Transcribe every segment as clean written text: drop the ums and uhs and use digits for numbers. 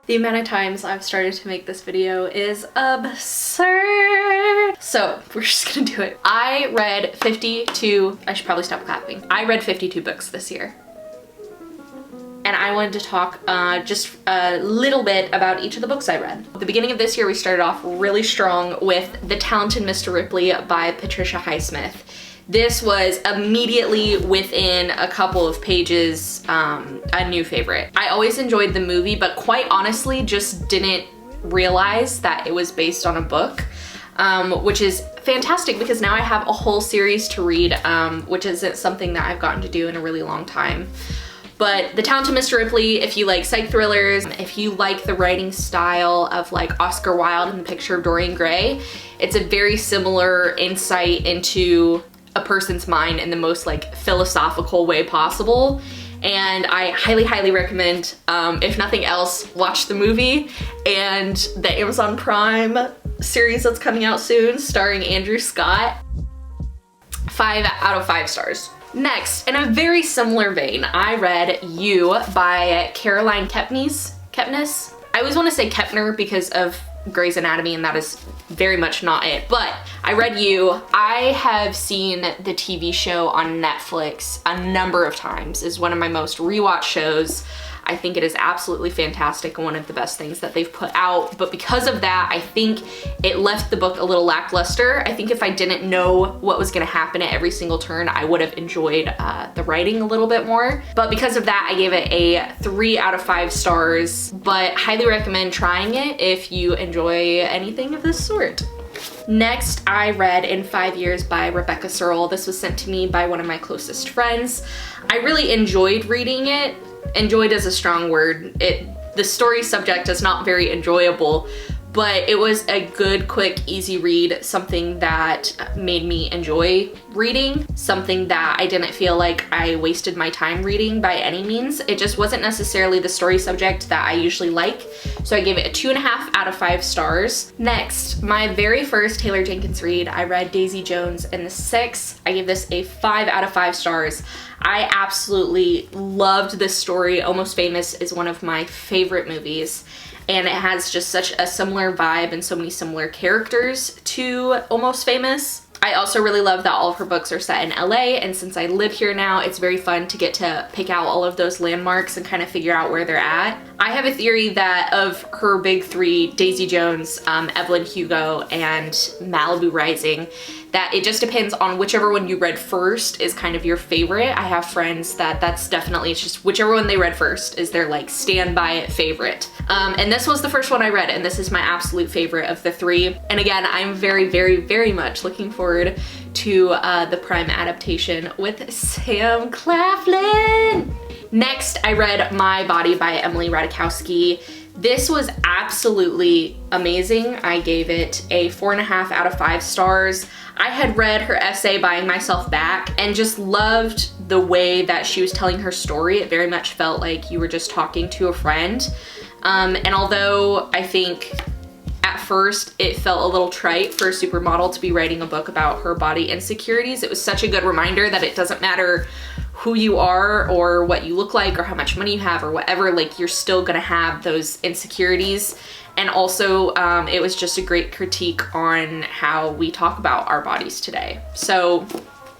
The amount of times I've started to make this video is absurd. So we're just gonna do it. I read 52, I should probably stop clapping. I read 52 books this year. And I wanted to talk just a little bit about each of the books I read. At the beginning of this year, we started off really strong with The Talented Mr. Ripley by Patricia Highsmith. This was immediately within a couple of pages a new favorite. I always enjoyed the movie, but quite honestly just didn't realize that it was based on a book, which is fantastic because now I have a whole series to read, which isn't something that I've gotten to do in a really long time. But The Talented Mr. Ripley, if you like psych thrillers, if you like the writing style of like Oscar Wilde and The Picture of Dorian Gray, it's a very similar insight into a person's mind in the most like philosophical way possible. And I highly, highly recommend, if nothing else, watch the movie and the Amazon Prime series that's coming out soon starring Andrew Scott. 5 out of 5 stars. Next, in a very similar vein, I read You by Caroline Kepnes. I always want to say Kepner because of Grey's Anatomy, and that is very much not it, but I read You. I have seen the TV show on Netflix a number of times. It's one of my most rewatched shows. I think it is absolutely fantastic and one of the best things that they've put out, but because of that, I think it left the book a little lackluster. I think if I didn't know what was gonna happen at every single turn, I would have enjoyed the writing a little bit more. But because of that, I gave it a 3 out of 5 stars, but highly recommend trying it if you enjoy anything of this sort. Next, I read In 5 Years by Rebecca Searle. This was sent to me by one of my closest friends. I really enjoyed reading it. Enjoyed is a strong word. The story subject is not very enjoyable, but it was a good, quick, easy read, something that made me enjoy reading, something that I didn't feel like I wasted my time reading by any means. It just wasn't necessarily the story subject that I usually like, so I gave it a 2.5 out of 5 stars. Next, my very first Taylor Jenkins read, I read Daisy Jones and the Six. I gave this a 5 out of 5 stars. I absolutely loved this story. Almost Famous is one of my favorite movies, and it has just such a similar vibe and so many similar characters to Almost Famous. I also really love that all of her books are set in LA, and since I live here now, it's very fun to get to pick out all of those landmarks and kind of figure out where they're at. I have a theory that of her big 3, Daisy Jones, Evelyn Hugo, and Malibu Rising, that it just depends on whichever one you read first is kind of your favorite. I have friends that's definitely, it's just whichever one they read first is their like standby favorite. And this was the first one I read, and this is my absolute favorite of the 3. And again, I'm very, very, very much looking forward to the Prime adaptation with Sam Claflin. Next, I read My Body by Emily Ratajkowski. This was absolutely amazing. I gave it a 4.5 out of 5 stars. I had read her essay, Buying Myself Back, and just loved the way that she was telling her story. It very much felt like you were just talking to a friend. And although I think at first it felt a little trite for a supermodel to be writing a book about her body insecurities, it was such a good reminder that it doesn't matter who you are or what you look like or how much money you have or whatever, like you're still gonna have those insecurities. And also it was just a great critique on how we talk about our bodies today. So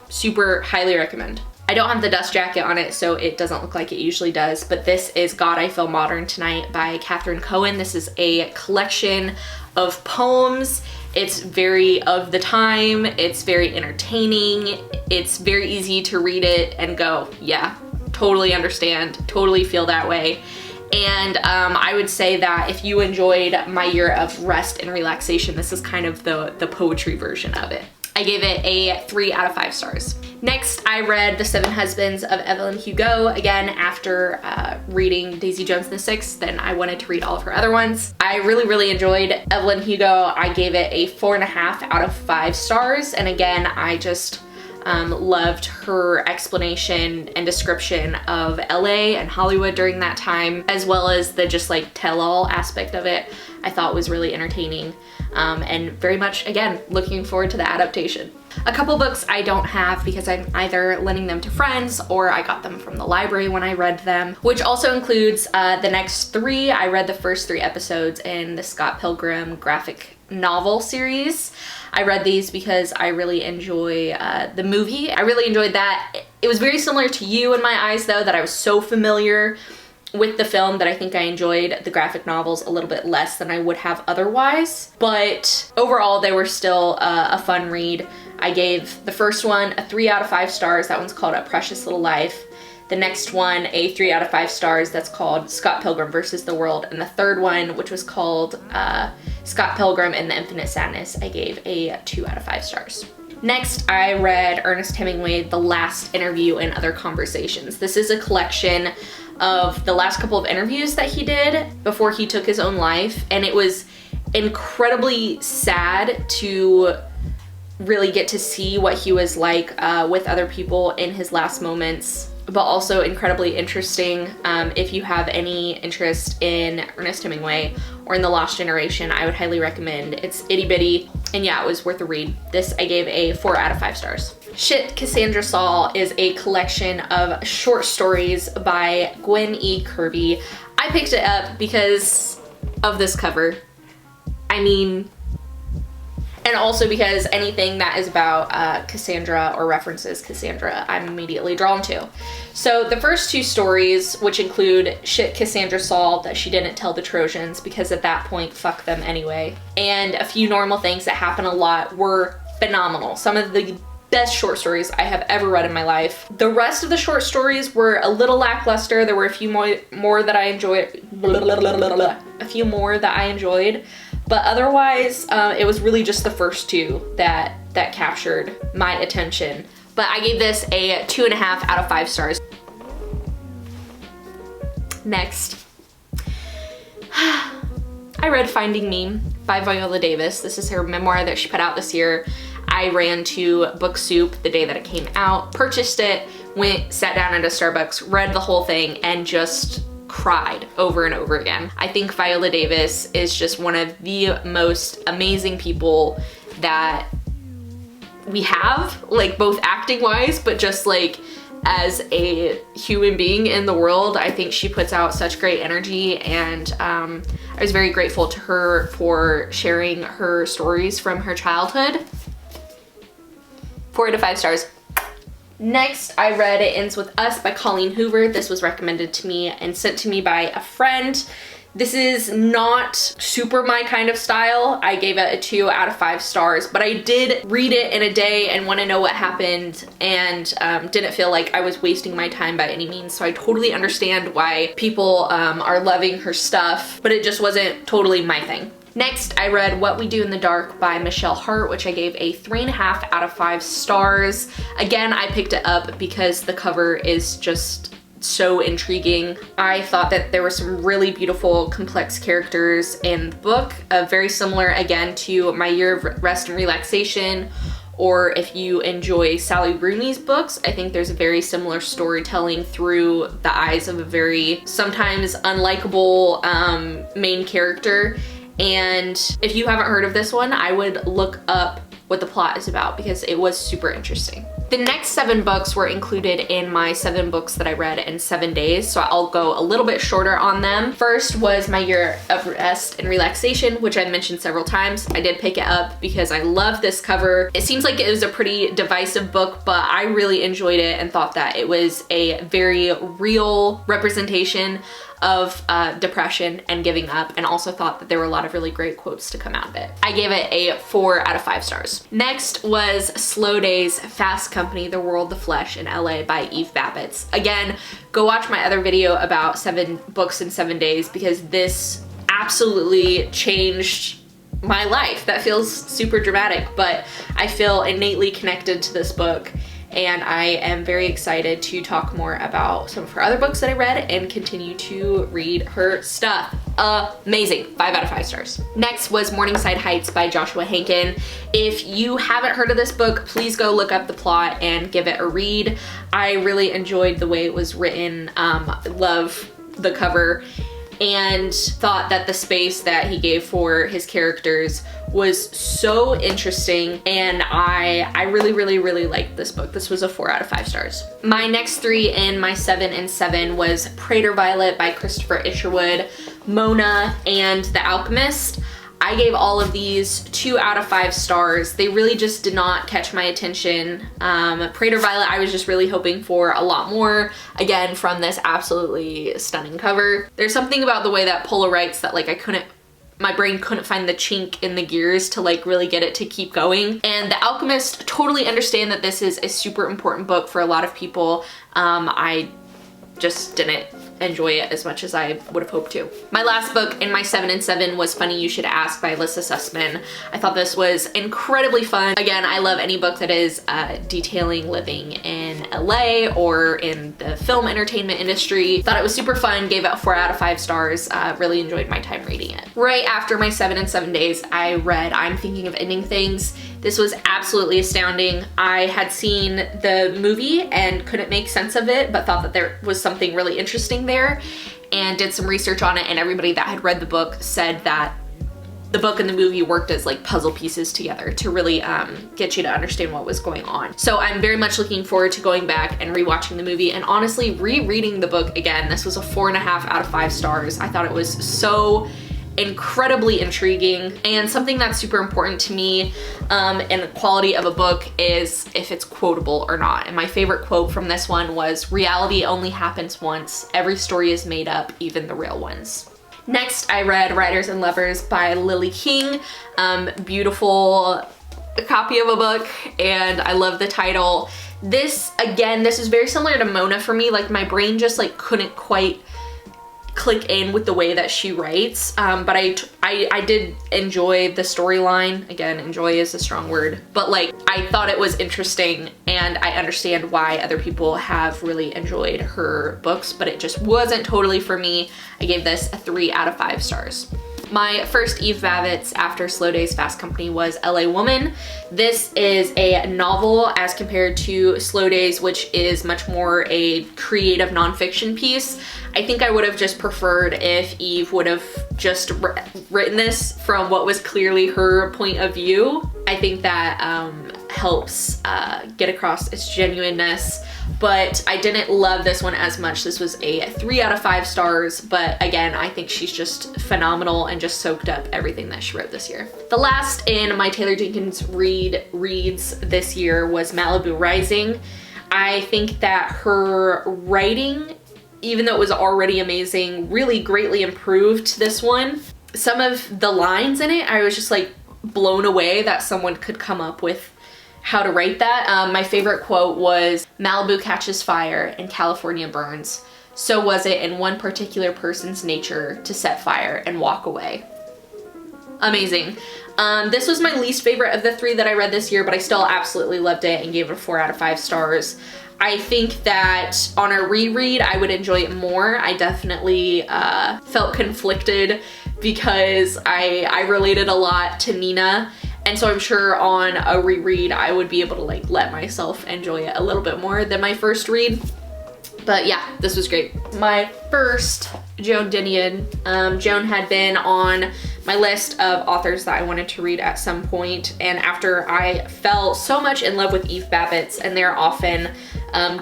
super highly recommend. I don't have the dust jacket on it, so it doesn't look like it usually does, but this is God, I Feel Modern Tonight by Catherine Cohen. This is a collection of poems. It's very of the time, it's very entertaining, it's very easy to read it and go, yeah, totally understand, totally feel that way. And I would say that if you enjoyed my year of rest and relaxation, this is kind of the poetry version of it. I gave it a 3 out of 5 stars. Next, I read The 7 Husbands of Evelyn Hugo. Again, after reading Daisy Jones and the Six, then I wanted to read all of her other ones. I really, really enjoyed Evelyn Hugo. I gave it a 4.5 out of 5 stars. And again, I just Loved her explanation and description of LA and Hollywood during that time, as well as the just like tell-all aspect of it. I thought was really entertaining, and very much, again, looking forward to the adaptation. A couple books I don't have because I'm either lending them to friends or I got them from the library when I read them, which also includes the next 3. I read the first 3 episodes in the Scott Pilgrim graphic novel series. I read these because I really enjoy the movie. I really enjoyed that. It was very similar to You in my eyes, though, that I was so familiar with the film that I think I enjoyed the graphic novels a little bit less than I would have otherwise. But overall, they were still a fun read. I gave the first one a 3 out of 5 stars. That one's called A Precious Little Life. The next one, a 3 out of 5 stars. That's called Scott Pilgrim versus the World. And the third one, which was called Scott Pilgrim and the Infinite Sadness, I gave a 2 out of 5 stars. Next, I read Ernest Hemingway, The Last Interview and Other Conversations. This is a collection of the last couple of interviews that he did before he took his own life, and it was incredibly sad to really get to see what he was like with other people in his last moments, but also incredibly interesting. If you have any interest in Ernest Hemingway or in The Lost Generation, I would highly recommend. It's itty bitty, and yeah, it was worth a read. This I gave a 4 out of 5 stars. Shit, Cassandra Saul is a collection of short stories by Gwen E. Kirby. I picked it up because of this cover. I mean, and also because anything that is about Cassandra or references Cassandra, I'm immediately drawn to. So the first 2 stories, which include Shit, Cassandra Saul, that she didn't tell the Trojans because at that point, fuck them anyway, and A Few Normal Things That Happen a Lot, were phenomenal. Some of the best short stories I have ever read in my life. The rest of the short stories were a little lackluster. There were a few more that I enjoyed. A few more that I enjoyed. But otherwise, it was really just the first 2 that captured my attention. But I gave this a 2.5 out of 5 stars. Next, I read Finding Me by Viola Davis. This is her memoir that she put out this year. I ran to Book Soup the day that it came out, purchased it, went, sat down at a Starbucks, read the whole thing, and just cried over and over again. I think Viola Davis is just one of the most amazing people that we have, like both acting wise, but just like as a human being in the world. I think she puts out such great energy, and I was very grateful to her for sharing her stories from her childhood. 4 out of 5 stars. Next, I read It Ends With Us by Colleen Hoover. This was recommended to me and sent to me by a friend. This is not super my kind of style. I gave it a 2 out of 5 stars, but I did read it in a day and want to know what happened, and didn't feel like I was wasting my time by any means. So I totally understand why people are loving her stuff, but it just wasn't totally my thing. Next, I read What We Do in the Dark by Michelle Hart, which I gave a 3.5 out of 5 stars. Again, I picked it up because the cover is just so intriguing. I thought that there were some really beautiful, complex characters in the book, very similar again to My Year of Rest and Relaxation, or if you enjoy Sally Rooney's books, I think there's a very similar storytelling through the eyes of a very sometimes unlikable main character. And if you haven't heard of this one, I would look up what the plot is about because it was super interesting. The next 7 books were included in my 7 books that I read in 7 days, so I'll go a little bit shorter on them. First was My Year of Rest and Relaxation, which I mentioned several times. I did pick it up because I love this cover. It seems like it was a pretty divisive book, but I really enjoyed it and thought that it was a very real representation of depression and giving up, and also thought that there were a lot of really great quotes to come out of it. I gave it a 4 out of 5 stars. Next was Slow Days, Fast Company, The World, the Flesh in LA by Eve Babbitt. Again, go watch my other video about 7 books in 7 days because this absolutely changed my life. That feels super dramatic, but I feel innately connected to this book. and I am very excited to talk more about some of her other books that I read and continue to read her stuff. Amazing. 5 out of 5 stars. Next was Morningside Heights by Joshua Henkin. If you haven't heard of this book, please go look up the plot and give it a read. I really enjoyed the way it was written. Love the cover, and thought that the space that he gave for his characters was so interesting, and I really liked this book. This was a 4 out of 5 stars. My next 3 in my 7 and 7 was Prater Violet by Christopher Isherwood, Mona, and The Alchemist. I gave all of these 2 out of 5 stars. They really just did not catch my attention. Prater Violet, I was just really hoping for a lot more, again, from this absolutely stunning cover. There's something about the way that Pola writes that like my brain couldn't find the chink in the gears to like really get it to keep going. And The Alchemist, totally understand that this is a super important book for a lot of people. I just didn't enjoy it as much as I would have hoped to. My last book in my 7 and 7 was Funny You Should Ask by Alyssa Sussman. I thought this was incredibly fun. Again, I love any book that is detailing living in LA or in the film entertainment industry. Thought it was super fun, gave it 4 out of 5 stars. Really enjoyed my time reading it. Right after my 7 and 7 days, I read I'm Thinking of Ending Things. This was absolutely astounding. I had seen the movie and couldn't make sense of it, but thought that there was something really interesting there, and did some research on it, and everybody that had read the book said that the book and the movie worked as like puzzle pieces together to really get you to understand what was going on. So I'm very much looking forward to going back and rewatching the movie, and honestly rereading the book again. This was a 4.5 out of 5 stars. I thought it was so incredibly intriguing, and something that's super important to me in the quality of a book is if it's quotable or not. And my favorite quote from this one was, "Reality only happens once. Every story is made up, even the real ones." Next, I read Writers and Lovers by Lily King. Beautiful copy of a book, and I love the title. This, again, this is very similar to Mona for me. Like, my brain just like couldn't quite click in with the way that she writes, but I did enjoy the storyline. Again, enjoy is a strong word, but like I thought it was interesting, and I understand why other people have really enjoyed her books, but it just wasn't totally for me. I gave this a 3 out of 5 stars. My first Eve Bavitz after Slow Days Fast Company was LA Woman. This is a novel as compared to Slow Days, which is much more a creative nonfiction piece. I think I would have just preferred if Eve would have just written this from what was clearly her point of view. I think that helps get across its genuineness, but I didn't love this one as much. This was a 3 out of 5 stars, but again, I think she's just phenomenal and just soaked up everything that she wrote this year. The last in my Taylor Jenkins reads this year was Malibu Rising. I think that her writing, even though it was already amazing, really greatly improved this one. Some of the lines in it, I was just like blown away that someone could come up with how to write that. My favorite quote was, "Malibu catches fire and California burns. So was it in one particular person's nature to set fire and walk away." Amazing. This was my least favorite of the 3 that I read this year, but I still absolutely loved it and gave it a 4 out of 5 stars. I think that on a reread, I would enjoy it more. I definitely felt conflicted because I related a lot to Nina. And so I'm sure on a reread, I would be able to like let myself enjoy it a little bit more than my first read. But yeah, this was great. My first, Joan Didion. Joan had been on my list of authors that I wanted to read at some point, and after I fell so much in love with Eve Bavitz, and they're often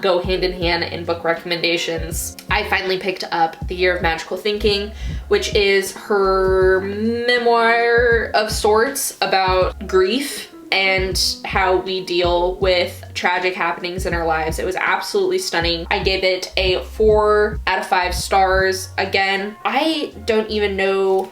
go hand in hand in book recommendations, I finally picked up The Year of Magical Thinking, which is her memoir of sorts about grief and how we deal with tragic happenings in our lives. It was absolutely stunning. I gave it a 4 out of 5 stars. Again, I don't even know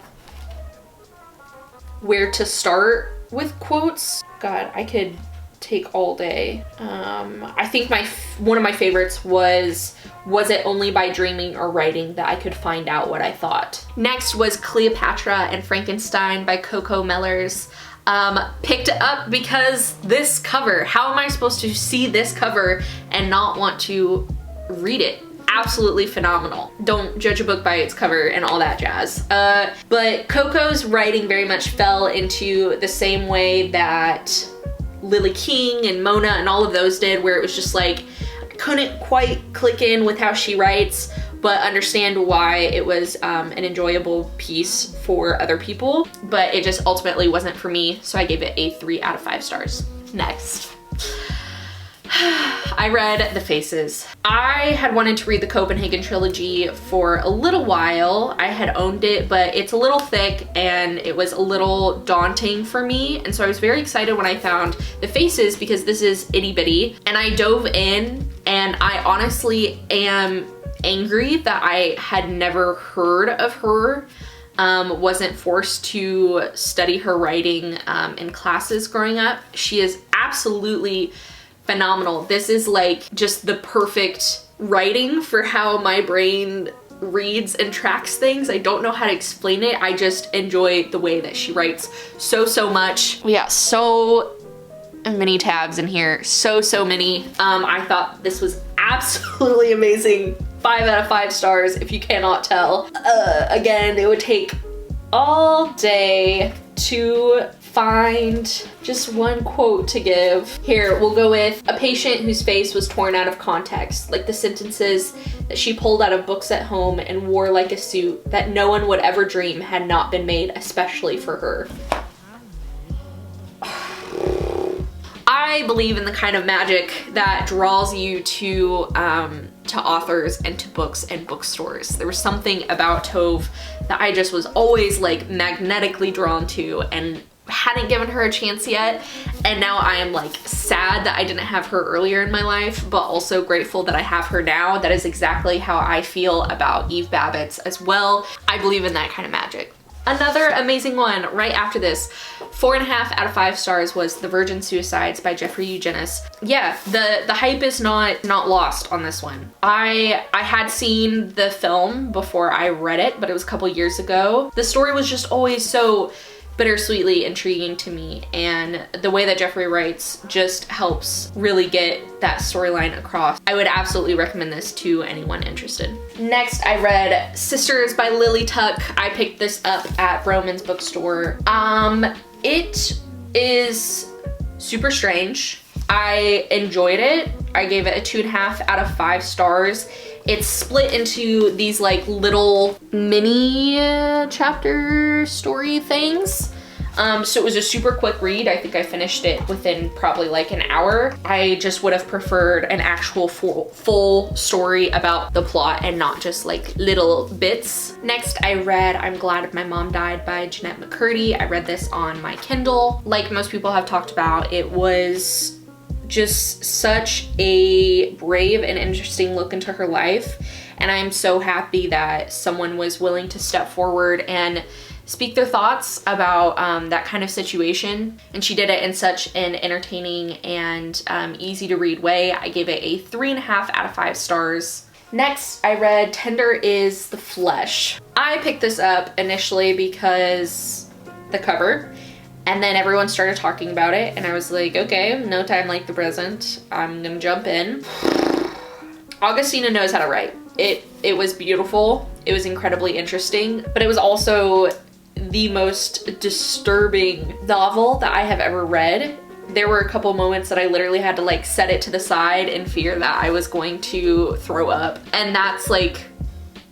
where to start with quotes. God, I could take all day. I think one of my favorites was it only by dreaming or writing that I could find out what I thought? Next was Cleopatra and Frankenstein by Coco Mellers. Picked it up because this cover, how am I supposed to see this cover and not want to read it? Absolutely phenomenal. Don't judge a book by its cover and all that jazz. But Coco's writing very much fell into the same way that Lily King and Mona and all of those did, where it was just like, I couldn't quite click in with how she writes, but understand why it was an enjoyable piece for other people, but it just ultimately wasn't for me, so I gave it a 3 out of 5 stars. Next. I read The Faces. I had wanted to read the Copenhagen trilogy for a little while. I had owned it, but it's a little thick and it was a little daunting for me. And so I was very excited when I found The Faces because this is itty bitty. And I dove in and I honestly am angry that I had never heard of her. Wasn't forced to study her writing in classes growing up. She is absolutely phenomenal. This is like just the perfect writing for how my brain reads and tracks things. I don't know how to explain it. I just enjoy the way that she writes so much. We got so many tabs in here. So many. I thought this was absolutely amazing. 5 out of 5 stars if you cannot tell. Again, it would take all day to find just one quote to give. Here, we'll go with a patient whose face was torn out of context, like the sentences that she pulled out of books at home and wore like a suit that no one would ever dream had not been made especially for her. I believe in the kind of magic that draws you to authors and to books and bookstores. There was something about Tove that I just was always like magnetically drawn to and hadn't given her a chance yet. And now I am like sad that I didn't have her earlier in my life, but also grateful that I have her now. That is exactly how I feel about Eve Babbitt's as well. I believe in that kind of magic. Another amazing one right after this, 4.5 out of 5 stars, was The Virgin Suicides by Jeffrey Eugenides. Yeah, the hype is not lost on this one. I had seen the film before I read it, but it was a couple years ago. The story was just always so bittersweetly intriguing to me, and the way that Jeffrey writes just helps really get that storyline across. I would absolutely recommend this to anyone interested. Next, I read Sisters by Lily Tuck. I picked this up at Broman's bookstore. It is super strange. I enjoyed it. I gave it a 2.5 out of 5 stars. It's split into these like little mini chapter story things. So it was a super quick read. I think I finished it within probably like an hour. I just would have preferred an actual full story about the plot and not just like little bits. Next, I read I'm Glad My Mom Died by Jennette McCurdy. I read this on my Kindle. Like most people have talked about, it was just such a brave and interesting look into her life. And I'm so happy that someone was willing to step forward and speak their thoughts about that kind of situation. And she did it in such an entertaining and easy to read way. I gave it a 3.5 out of 5 stars. Next, I read Tender is the Flesh. I picked this up initially because the cover, and then everyone started talking about it, and I was like, okay, no time like the present. I'm gonna jump in. Augustina knows how to write. It was beautiful. It was incredibly interesting, but it was also the most disturbing novel that I have ever read. There were a couple moments that I literally had to like set it to the side in fear that I was going to throw up. And that's like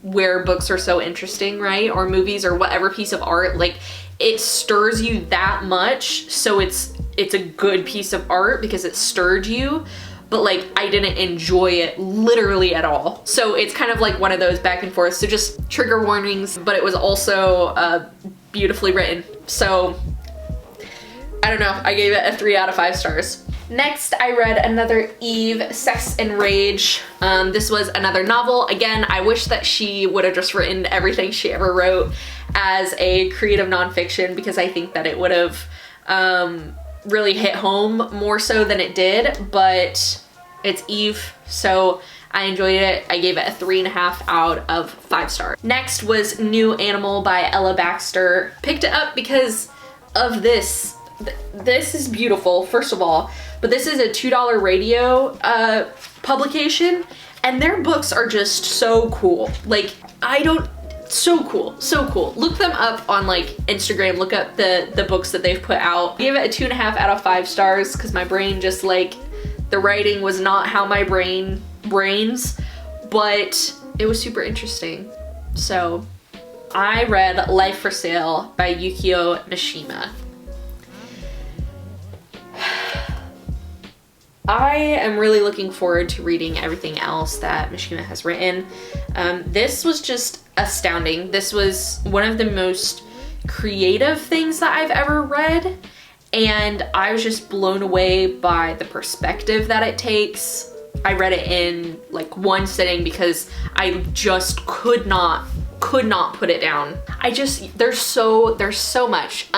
where books are so interesting, right? Or movies or whatever piece of art, like it stirs you that much. So it's a good piece of art because it stirred you. But like I didn't enjoy it literally at all. So it's kind of like one of those back and forth. So just trigger warnings, but it was also beautifully written. So I don't know, I gave it a 3 out of 5 stars. Next, I read another Eve, Sex and Rage. This was another novel. Again, I wish that she would have just written everything she ever wrote as a creative nonfiction, because I think that it would have really hit home more so than it did, but it's Eve, so I enjoyed it. I gave it a 3.5 out of 5 stars. Next was New Animal by Ella Baxter. Picked it up because of this This is beautiful, first of all, but this is a $2 radio publication, and their books are just so cool. Like, so cool, so cool. Look them up on like Instagram, look up the books that they've put out. I gave it a 2.5 out of 5 stars because my brain just like, the writing was not how my brains, but it was super interesting. So I read Life for Sale by Yukio Mishima. I am really looking forward to reading everything else that Mishima has written. This was just astounding. This was one of the most creative things that I've ever read, and I was just blown away by the perspective that it takes. I read it in like one sitting because I just could not put it down. There's so much.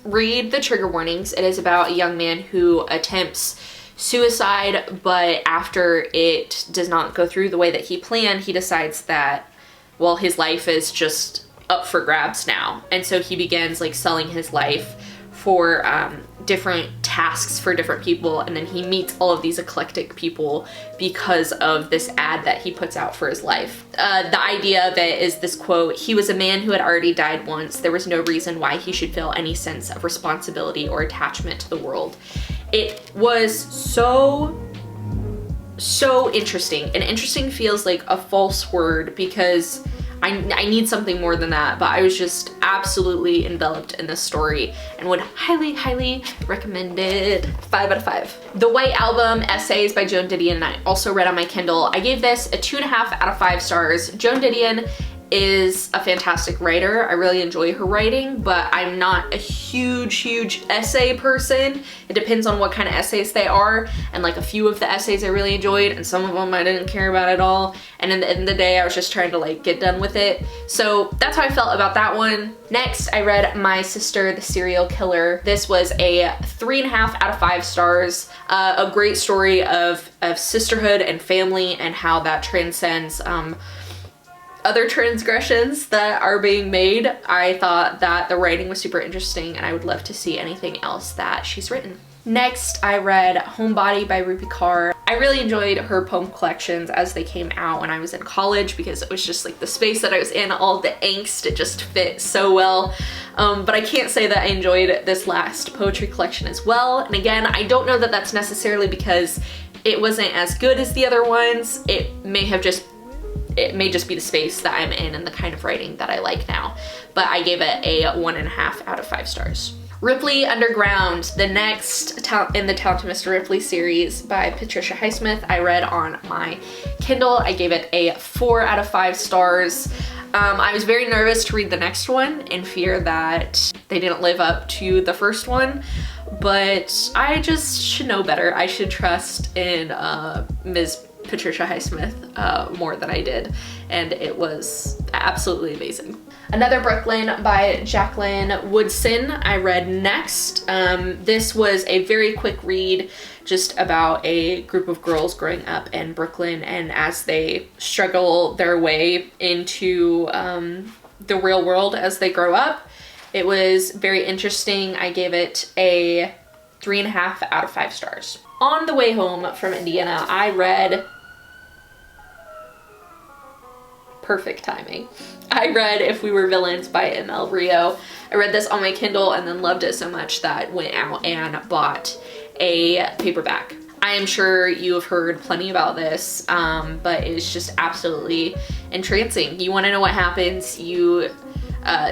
Read the trigger warnings. It is about a young man who attempts suicide, but after it does not go through the way that he planned, he decides that, well, his life is just up for grabs now. And so he begins like selling his life for different tasks for different people, and then he meets all of these eclectic people because of this ad that he puts out for his life. The idea of it is this quote: "He was a man who had already died once. There was no reason why he should feel any sense of responsibility or attachment to the world." It was so interesting, and interesting feels like a false word because I need something more than that, but I was just absolutely enveloped in this story and would highly recommend it. 5 out of 5. The White Album Essays by Joan Didion, I also read on my Kindle. I gave this a 2.5 out of 5 stars. Joan Didion is a fantastic writer. I really enjoy her writing, but I'm not a huge essay person. It depends on what kind of essays they are, and like a few of the essays I really enjoyed, and some of them I didn't care about at all, and in the end of the day I was just trying to like get done with it. So that's how I felt about that one. Next, I read My Sister, the Serial Killer. This was a 3.5 out of 5 stars. A great story of sisterhood and family and how that transcends other transgressions that are being made. I thought that the writing was super interesting, and I would love to see anything else that she's written. Next, I read Homebody by Rupi Kaur. I really enjoyed her poem collections as they came out when I was in college because it was just like the space that I was in, all the angst, it just fit so well. But I can't say that I enjoyed this last poetry collection as well. And again, I don't know that that's necessarily because it wasn't as good as the other ones. It may just be the space that I'm in and the kind of writing that I like now. But I gave it a 1.5 out of 5 stars. Ripley Underground, the next in the Talented Mr. Ripley series by Patricia Highsmith, I read on my Kindle. I gave it a 4 out of 5 stars. I was very nervous to read the next one in fear that they didn't live up to the first one, but I just should know better. I should trust in Ms. Patricia Highsmith more than I did, and it was absolutely amazing. Another Brooklyn by Jacqueline Woodson I read next. This was a very quick read just about a group of girls growing up in Brooklyn and as they struggle their way into the real world as they grow up. It was very interesting. I gave it a 3.5 out of 5 stars. On the way home from Indiana, I read perfect timing. I read If We Were Villains by ML Rio. I read this on my Kindle and then loved it so much that I went out and bought a paperback. I am sure you have heard plenty about this, but it's just absolutely entrancing. You want to know what happens. You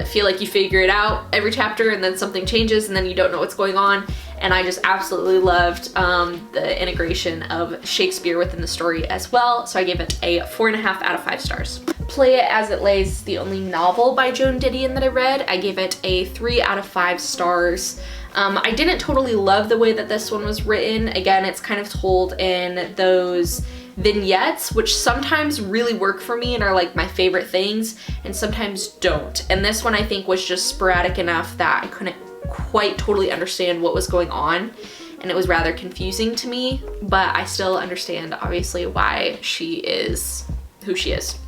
feel like you figure it out every chapter and then something changes and then you don't know what's going on. And I just absolutely loved the integration of Shakespeare within the story as well. So I gave it a 4.5 out of 5 stars. Play It As It Lays, the only novel by Joan Didion that I read. I gave it a 3 out of 5 stars. I didn't totally love the way that this one was written. Again, it's kind of told in those vignettes, which sometimes really work for me and are like my favorite things, and sometimes don't. And this one I think was just sporadic enough that I couldn't quite totally understand what was going on, and it was rather confusing to me, but I still understand obviously why she is who she is.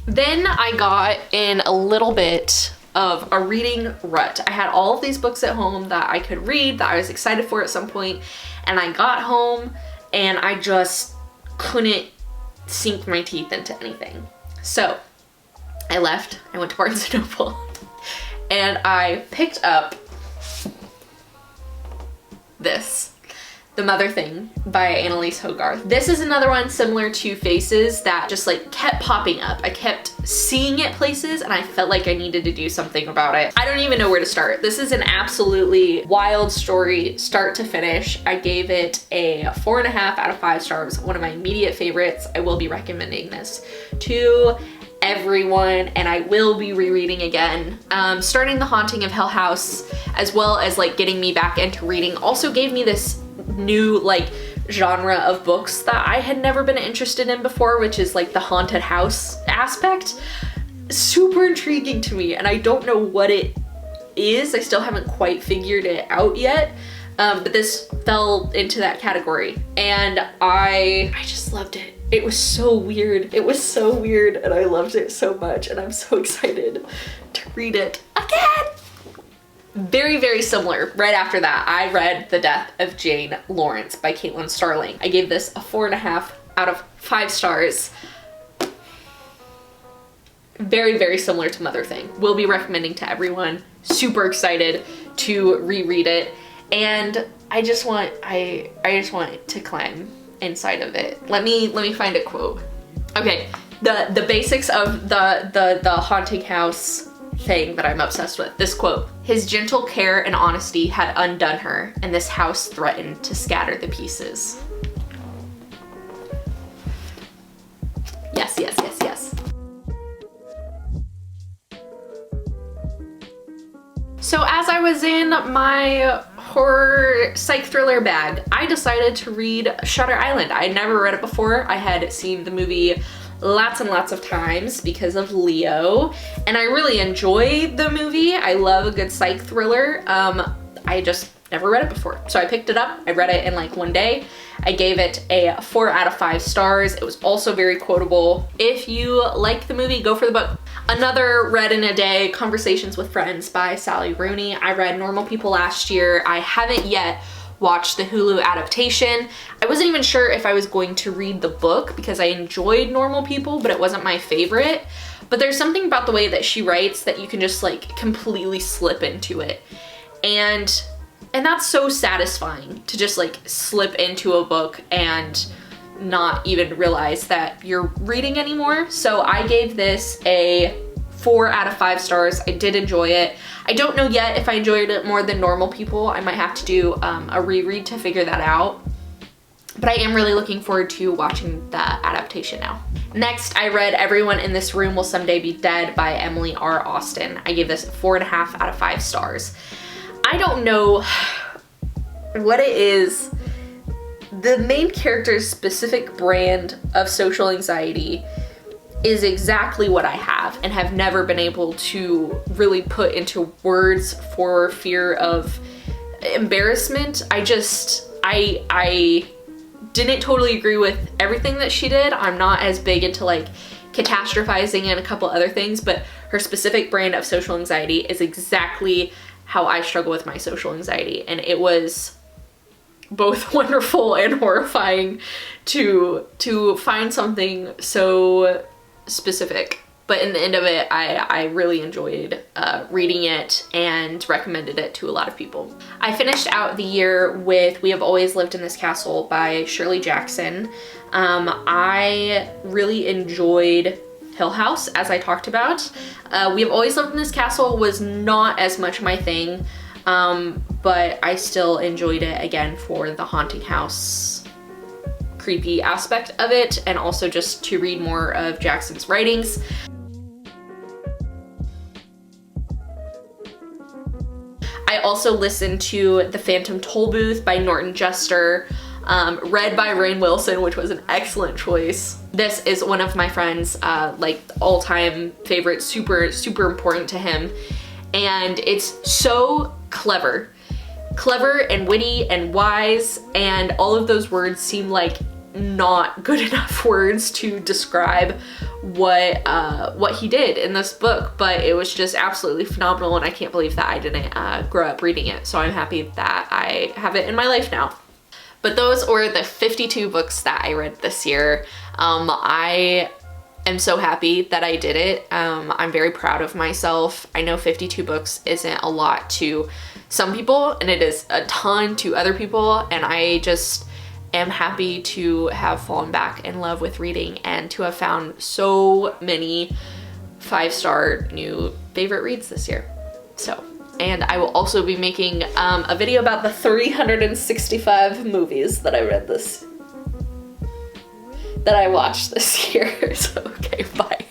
Then I got in a little bit of a reading rut. I had all of these books at home that I could read, that I was excited for at some point, and I got home and I just couldn't sink my teeth into anything. So I left, I went to Barnes & Noble, and I picked up this, The Mother Thing by Annalise Hogarth. This is another one similar to Faces that just like kept popping up. I kept seeing it places and I felt like I needed to do something about it. I don't even know where to start. This is an absolutely wild story, start to finish. I gave it a 4.5 out of 5 stars, one of my immediate favorites. I will be recommending this to everyone, and I will be rereading again. Starting The Haunting of Hill House, as well as like getting me back into reading, also gave me this new like genre of books that I had never been interested in before, which is like the haunted house aspect. Super intriguing to me, and I don't know what it is. I still haven't quite figured it out yet. But this fell into that category, and I just loved it. It was so weird. It was so weird, and I loved it so much, and I'm so excited to read it again. Very, very similar. Right after that, I read The Death of Jane Lawrence by Caitlin Starling. I gave this a 4.5 out of 5 stars. Very, very similar to Mother Thing. Will be recommending to everyone. Super excited to reread it. And I just want to climb inside of it. Let me find a quote. Okay, the basics of the haunting house thing that I'm obsessed with. This quote: "His gentle care and honesty had undone her, and this house threatened to scatter the pieces." Yes, yes, yes, yes. So as I was in my horror psych thriller bag, I decided to read Shutter Island. I had never read it before. I had seen the movie lots and lots of times because of Leo, and I really enjoy the movie. I love a good psych thriller. I just never read it before. So I picked it up, I read it in like one day. I gave it a 4 out of 5 stars. It was also very quotable. If you like the movie, go for the book. Another read in a day, Conversations with Friends by Sally Rooney. I read Normal People last year. I haven't yet watched the Hulu adaptation. I wasn't even sure if I was going to read the book because I enjoyed Normal People, but it wasn't my favorite. But there's something about the way that she writes that you can just like completely slip into it. And that's so satisfying to just like slip into a book and not even realize that you're reading anymore. So I gave this a 4 out of 5 stars. I did enjoy it. I don't know yet if I enjoyed it more than Normal People. I might have to do a reread to figure that out. But I am really looking forward to watching the adaptation now. Next, I read Everyone in This Room Will Someday Be Dead by Emily R. Austin. I gave this 4.5 out of 5 stars. I don't know what it is. The main character's specific brand of social anxiety is exactly what I have and have never been able to really put into words for fear of embarrassment. I didn't totally agree with everything that she did. I'm not as big into like catastrophizing and a couple other things, but her specific brand of social anxiety is exactly how I struggle with my social anxiety. And it was both wonderful and horrifying to find something so specific. But in the end of it, I really enjoyed reading it and recommended it to a lot of people. I finished out the year with We Have Always Lived in This Castle by Shirley Jackson. I really enjoyed Hill House, as I talked about. We Have Always Lived in This Castle was not as much my thing, but I still enjoyed it again for the haunting house creepy aspect of it, and also just to read more of Jackson's writings. I also listened to The Phantom Tollbooth by Norton Juster, read by Rainn Wilson, which was an excellent choice. This is one of my friends' like all-time favorites, super, super important to him. And it's so clever and witty and wise, and all of those words seem like not good enough words to describe what he did in this book, but it was just absolutely phenomenal, and I can't believe that I didn't grow up reading it. So I'm happy that I have it in my life now. But those were the 52 books that I read this year. I am so happy that I did it. I'm very proud of myself. I know 52 books isn't a lot to some people, and it is a ton to other people, and I just am happy to have fallen back in love with reading and to have found so many 5-star new favorite reads this year. So, and I will also be making a video about the 365 movies that I watched this year. So, okay, bye.